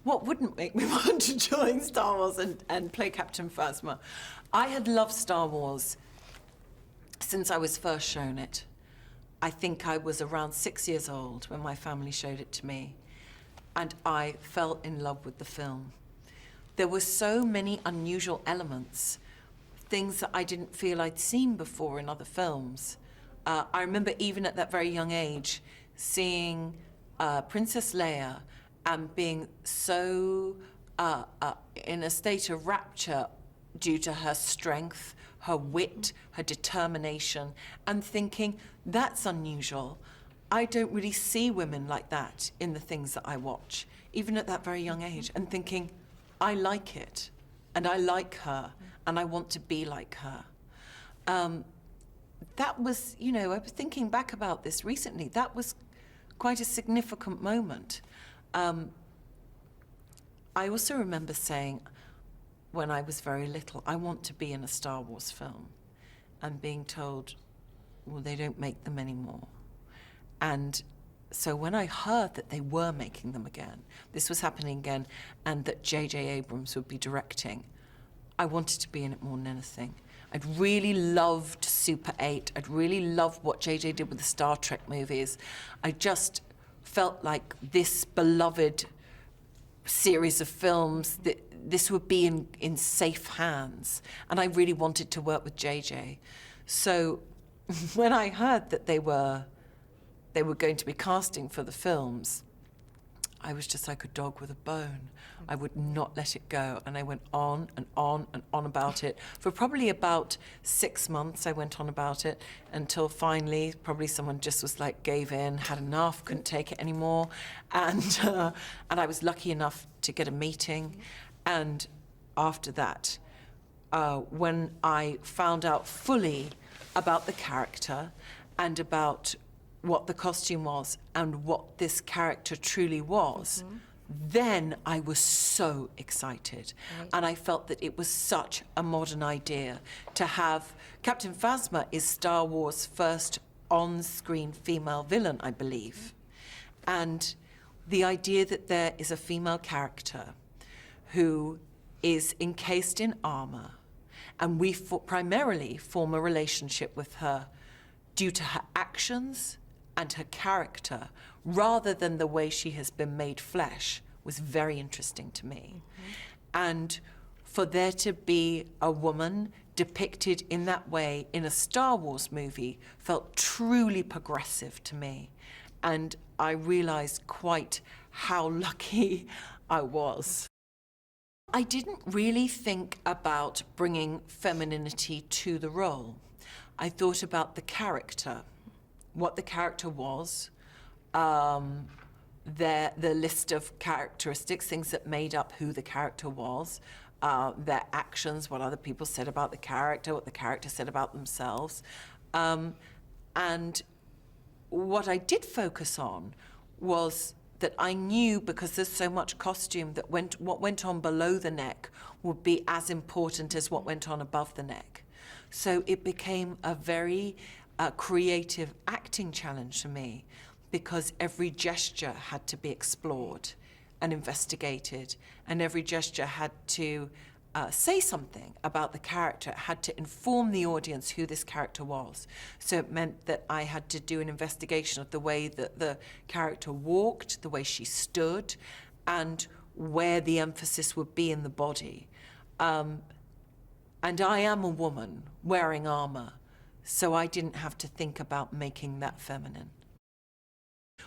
what wouldn't make me want to join Star Wars and play Captain Phasma? I had loved Star Wars since I was first shown it. I think I was around 6 years old when my family showed it to me, and I fell in love with the film. There were so many unusual elements, things that I didn't feel I'd seen before in other films. I remember even at that very young age, seeing Princess Leia and being so in a state of rapture due to her strength, her wit, her determination, and thinking, that's unusual. I don't really see women like that in the things that I watch, even at that very young age, and thinking, I like it, and I like her, and I want to be like her. That was, you know, I was thinking back about this recently, that was quite a significant moment. I also remember saying, when I was very little, I want to be in a Star Wars film, and being told, well, they don't make them anymore. And so when I heard that they were making them again, this was happening again, and that J.J. Abrams would be directing, I wanted to be in it more than anything. I'd really loved Super 8. I'd really loved what J.J. did with the Star Trek movies. I just felt like this beloved series of films, that this would be in safe hands. And I really wanted to work with J.J. So when I heard that they were going to be casting for the films, I was just like a dog with a bone. I would not let it go. And I went on and on and on about it. For probably about 6 months, I went on about it until finally, probably someone just was like, gave in, had enough, couldn't take it anymore. And I was lucky enough to get a meeting. And after that, when I found out fully about the character and about what the costume was and what this character truly was, then I was so excited. Right. And I felt that it was such a modern idea to have... Captain Phasma is Star Wars' first on-screen female villain, I believe. And the idea that there is a female character who is encased in armor, and we primarily form a relationship with her due to her actions and her character, rather than the way she has been made flesh, was very interesting to me. And for there to be a woman depicted in that way in a Star Wars movie felt truly progressive to me. And I realized quite how lucky I was. I didn't really think about bringing femininity to the role. I thought about the character, what the character was, the list of characteristics, things that made up who the character was, their actions, what other people said about the character, what the character said about themselves. And what I did focus on was that I knew, because there's so much costume, that what went on below the neck would be as important as what went on above the neck. So it became a very creative acting challenge for me, because every gesture had to be explored and investigated, and every gesture had to say something about the character. It had to inform the audience who this character was. So it meant that I had to do an investigation of the way that the character walked, the way she stood, and where the emphasis would be in the body. And I am a woman wearing armor, so I didn't have to think about making that feminine.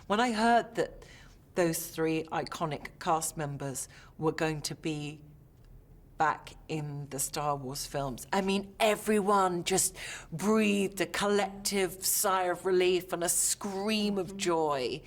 When I heard that those 3 iconic cast members were going to be back in the Star Wars films, I mean, everyone just breathed a collective sigh of relief and a scream of joy.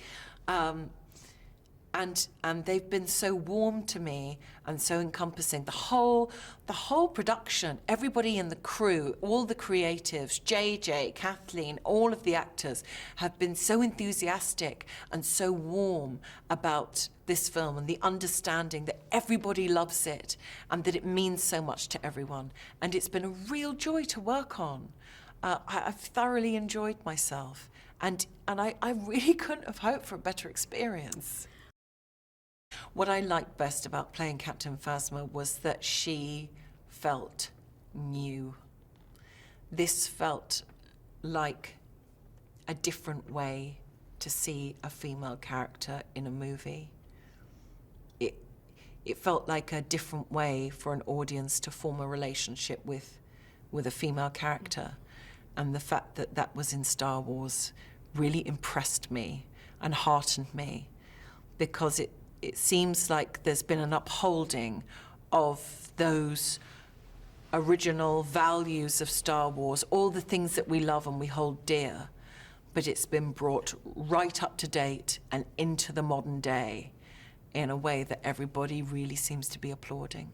And they've been so warm to me and so encompassing. The whole production, everybody in the crew, all the creatives, JJ, Kathleen, all of the actors have been so enthusiastic and so warm about this film, and the understanding that everybody loves it and that it means so much to everyone. And it's been a real joy to work on. I've thoroughly enjoyed myself, and I really couldn't have hoped for a better experience. What I liked best about playing Captain Phasma was that she felt new. This felt like a different way to see a female character in a movie. It felt like a different way for an audience to form a relationship with a female character. And the fact that that was in Star Wars really impressed me and heartened me, because it seems like there's been an upholding of those original values of Star Wars, all the things that we love and we hold dear, but it's been brought right up to date and into the modern day in a way that everybody really seems to be applauding.